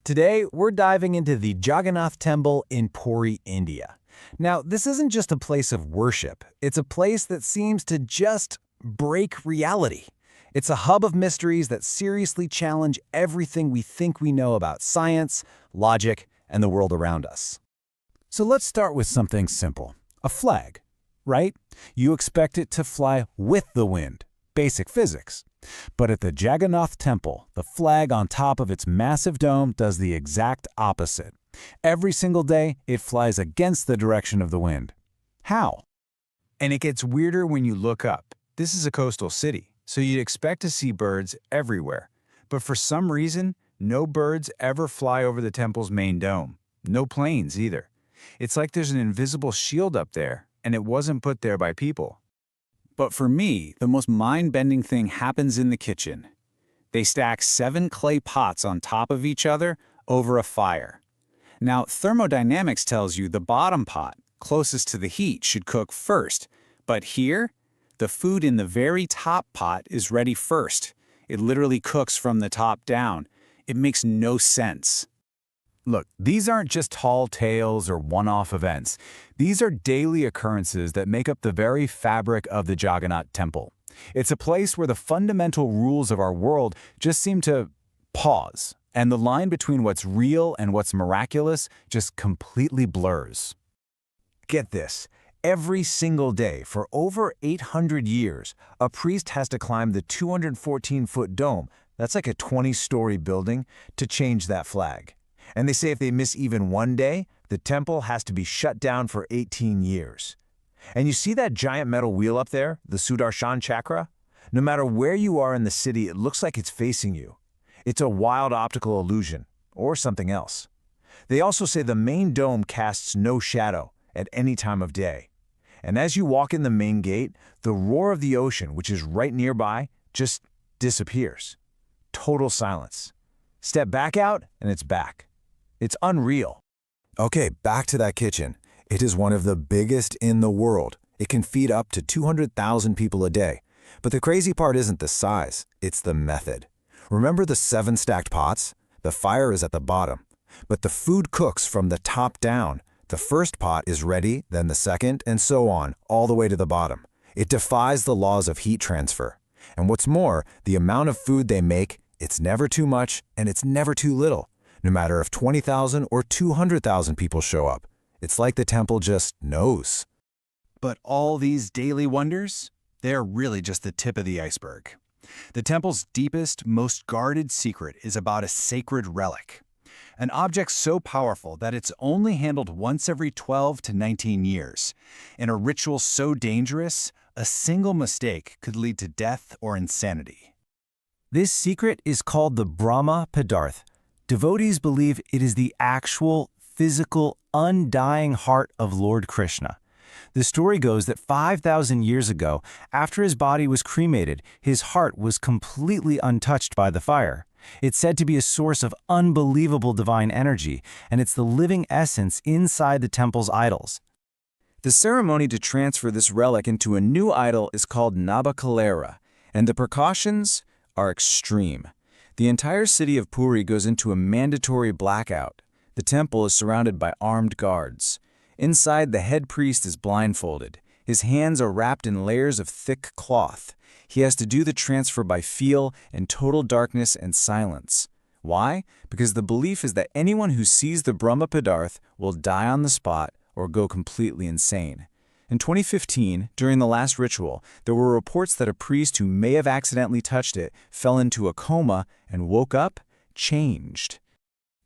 Today, we're diving into the Jagannath Temple in Puri, India. Now, this isn't just a place of worship. It's a place that seems to just break reality. It's a hub of mysteries that seriously challenge everything we think we know about science, logic, and the world around us. So let's start with something simple. A flag, right? You expect it to fly with the wind. Basic physics. But at the Jagannath Temple, the flag on top of its massive dome does the exact opposite. Every single day, it flies against the direction of the wind. How? And it gets weirder when you look up. This is a coastal city, so you'd expect to see birds everywhere. But for some reason, no birds ever fly over the temple's main dome. No planes either. It's like there's an invisible shield up there, and it wasn't put there by people. But for me, the most mind-bending thing happens in the kitchen. They stack 7 clay pots on top of each other over a fire. Now, thermodynamics tells you the bottom pot, closest to the heat, should cook first. But here, the food in the very top pot is ready first. It literally cooks from the top down. It makes no sense. Look, these aren't just tall tales or one-off events. These are daily occurrences that make up the very fabric of the Jagannath Temple. It's a place where the fundamental rules of our world just seem to pause, and the line between what's real and what's miraculous just completely blurs. Get this. Every single day for over 800 years, a priest has to climb the 214-foot dome, that's like a 20-story building, to change that flag. And they say if they miss even one day, the temple has to be shut down for 18 years. And you see that giant metal wheel up there, the Sudarshan chakra? No matter where you are in the city, it looks like it's facing you. It's a wild optical illusion, or something else. They also say the main dome casts no shadow at any time of day. And as you walk in the main gate, the roar of the ocean, which is right nearby, just disappears. Total silence. Step back out, and it's back. It's unreal. Okay, back to that kitchen. It is one of the biggest in the world. It can feed up to 200,000 people a day. But the crazy part isn't the size, it's the method. Remember the 7 stacked pots? The fire is at the bottom. But the food cooks from the top down. The first pot is ready, then the second, and so on, all the way to the bottom. It defies the laws of heat transfer. And what's more, the amount of food they make, it's never too much and it's never too little. No matter if 20,000 or 200,000 people show up. It's like the temple just knows. But all these daily wonders, they're really just the tip of the iceberg. The temple's deepest, most guarded secret is about a sacred relic. An object so powerful that it's only handled once every 12 to 19 years. In a ritual so dangerous, a single mistake could lead to death or insanity. This secret is called the Brahma Padarth. Devotees believe it is the actual, physical, undying heart of Lord Krishna. The story goes that 5,000 years ago, after his body was cremated, his heart was completely untouched by the fire. It's said to be a source of unbelievable divine energy, and it's the living essence inside the temple's idols. The ceremony to transfer this relic into a new idol is called Navakalera, and the precautions are extreme. The entire city of Puri goes into a mandatory blackout. The temple is surrounded by armed guards. Inside, the head priest is blindfolded. His hands are wrapped in layers of thick cloth. He has to do the transfer by feel in total darkness and silence. Why? Because the belief is that anyone who sees the Brahma Padarth will die on the spot or go completely insane. In 2015, during the last ritual, there were reports that a priest who may have accidentally touched it fell into a coma and woke up changed.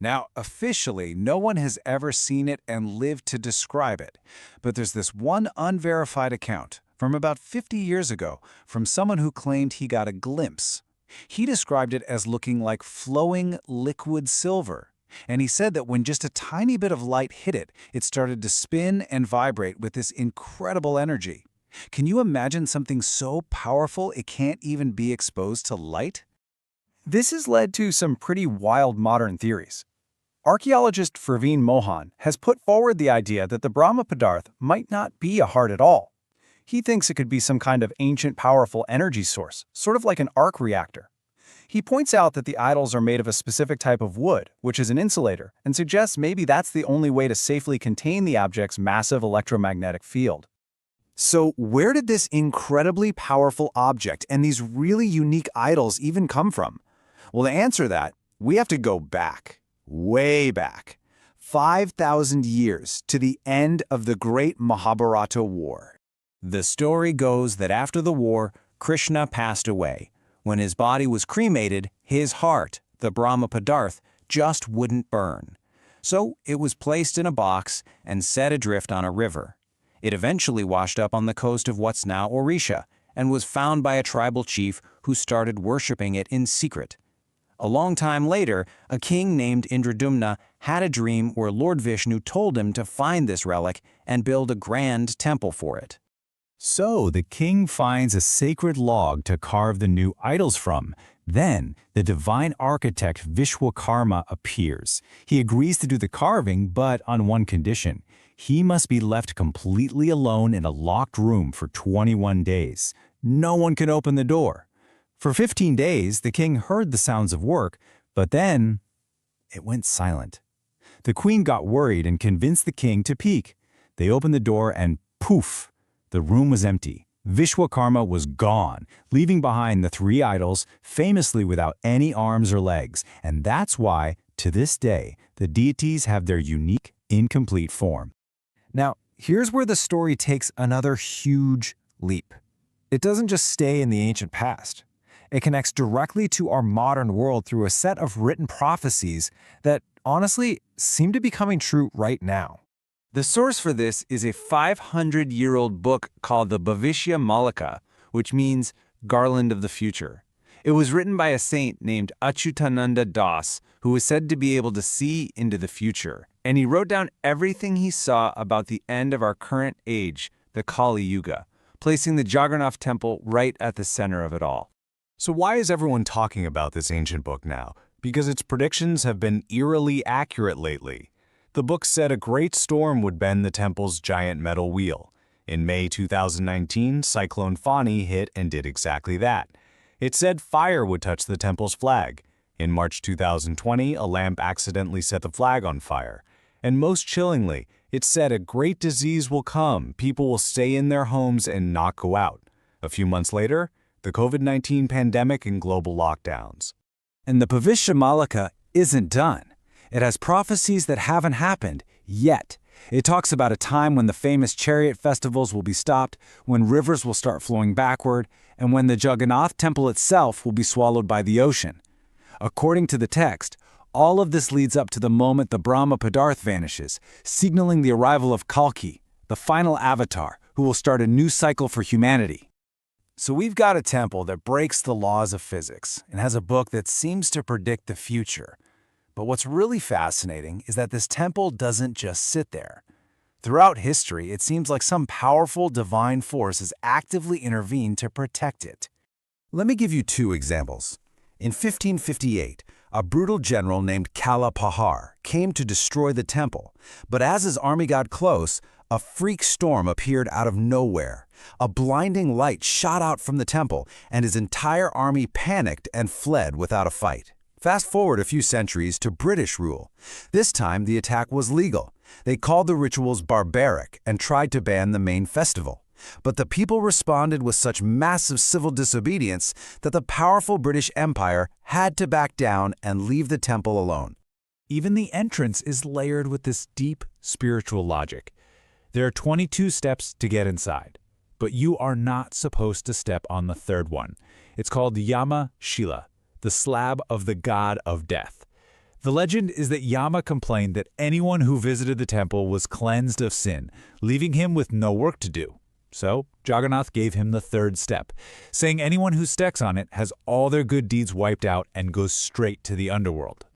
Now, officially, no one has ever seen it and lived to describe it. But there's this one unverified account from about 50 years ago from someone who claimed he got a glimpse. He described it as looking like flowing liquid silver. And he said that when just a tiny bit of light hit it, it started to spin and vibrate with this incredible energy. Can you imagine something so powerful it can't even be exposed to light? This has led to some pretty wild modern theories. Archaeologist Praveen Mohan has put forward the idea that the Brahma Padarth might not be a heart at all. He thinks it could be some kind of ancient powerful energy source, sort of like an arc reactor. He points out that the idols are made of a specific type of wood, which is an insulator, and suggests maybe that's the only way to safely contain the object's massive electromagnetic field. So where did this incredibly powerful object and these really unique idols even come from? Well, to answer that, we have to go back, way back, 5,000 years to the end of the Great Mahabharata War. The story goes that after the war, Krishna passed away. When his body was cremated, his heart, the Brahma Padarth, just wouldn't burn. So it was placed in a box and set adrift on a river. It eventually washed up on the coast of what's now Orisha and was found by a tribal chief who started worshipping it in secret. A long time later, a king named Indradumna had a dream where Lord Vishnu told him to find this relic and build a grand temple for it. So the king finds a sacred log to carve the new idols from. Then the divine architect Vishwakarma appears. He agrees to do the carving, but on one condition. He must be left completely alone in a locked room for 21 days. No one can open the door. For 15 days, the king heard the sounds of work, but then it went silent. The queen got worried and convinced the king to peek. They opened the door and poof! The room was empty. Vishwakarma was gone, leaving behind the three idols, famously without any arms or legs. And that's why, to this day, the deities have their unique, incomplete form. Now, here's where the story takes another huge leap. It doesn't just stay in the ancient past. It connects directly to our modern world through a set of written prophecies that, honestly, seem to be coming true right now. The source for this is a 500-year-old book called the Bhavishya Malika, which means Garland of the Future. It was written by a saint named Achyutananda Das, who was said to be able to see into the future. And he wrote down everything he saw about the end of our current age, the Kali Yuga, placing the Jagannath Temple right at the center of it all. So why is everyone talking about this ancient book now? Because its predictions have been eerily accurate lately. The book said a great storm would bend the temple's giant metal wheel. In May 2019, Cyclone Fani hit and did exactly that. It said fire would touch the temple's flag. In March 2020, a lamp accidentally set the flag on fire. And most chillingly, it said a great disease will come, people will stay in their homes and not go out. A few months later, the COVID-19 pandemic and global lockdowns. And the Bhavishya Malika isn't done. It has prophecies that haven't happened yet. It talks about a time when the famous chariot festivals will be stopped, when rivers will start flowing backward, and when the Jagannath Temple itself will be swallowed by the ocean. According to the text, all of this leads up to the moment the Brahma Padarth vanishes, signaling the arrival of Kalki, the final avatar, who will start a new cycle for humanity. So we've got a temple that breaks the laws of physics and has a book that seems to predict the future. But what's really fascinating is that this temple doesn't just sit there. Throughout history, it seems like some powerful divine force has actively intervened to protect it. Let me give you two examples. In 1558, a brutal general named Kalapahar came to destroy the temple, but as his army got close, a freak storm appeared out of nowhere. A blinding light shot out from the temple, and his entire army panicked and fled without a fight. Fast forward a few centuries to British rule. This time, the attack was legal. They called the rituals barbaric and tried to ban the main festival. But the people responded with such massive civil disobedience that the powerful British Empire had to back down and leave the temple alone. Even the entrance is layered with this deep spiritual logic. There are 22 steps to get inside, but you are not supposed to step on the third one. It's called Yama Shila, the slab of the god of death. The legend is that Yama complained that anyone who visited the temple was cleansed of sin, leaving him with no work to do. So Jagannath gave him the third step, saying anyone who steps on it has all their good deeds wiped out and goes straight to the underworld.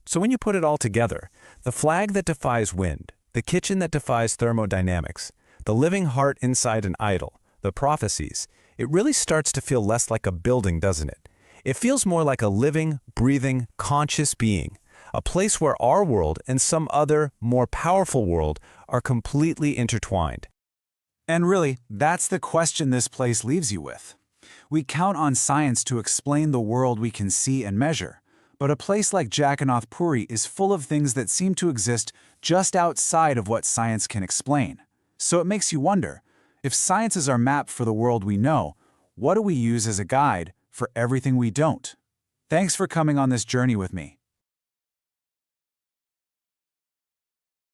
So when you put it all together, the flag that defies wind, the kitchen that defies thermodynamics, the living heart inside an idol, the prophecies, it really starts to feel less like a building, doesn't it? It feels more like a living, breathing, conscious being, a place where our world and some other, more powerful world are completely intertwined. And really, that's the question this place leaves you with. We count on science to explain the world we can see and measure, but a place like Jagannath Puri is full of things that seem to exist just outside of what science can explain. So it makes you wonder, if science is our map for the world we know, what do we use as a guide for everything we don't? Thanks for coming on this journey with me.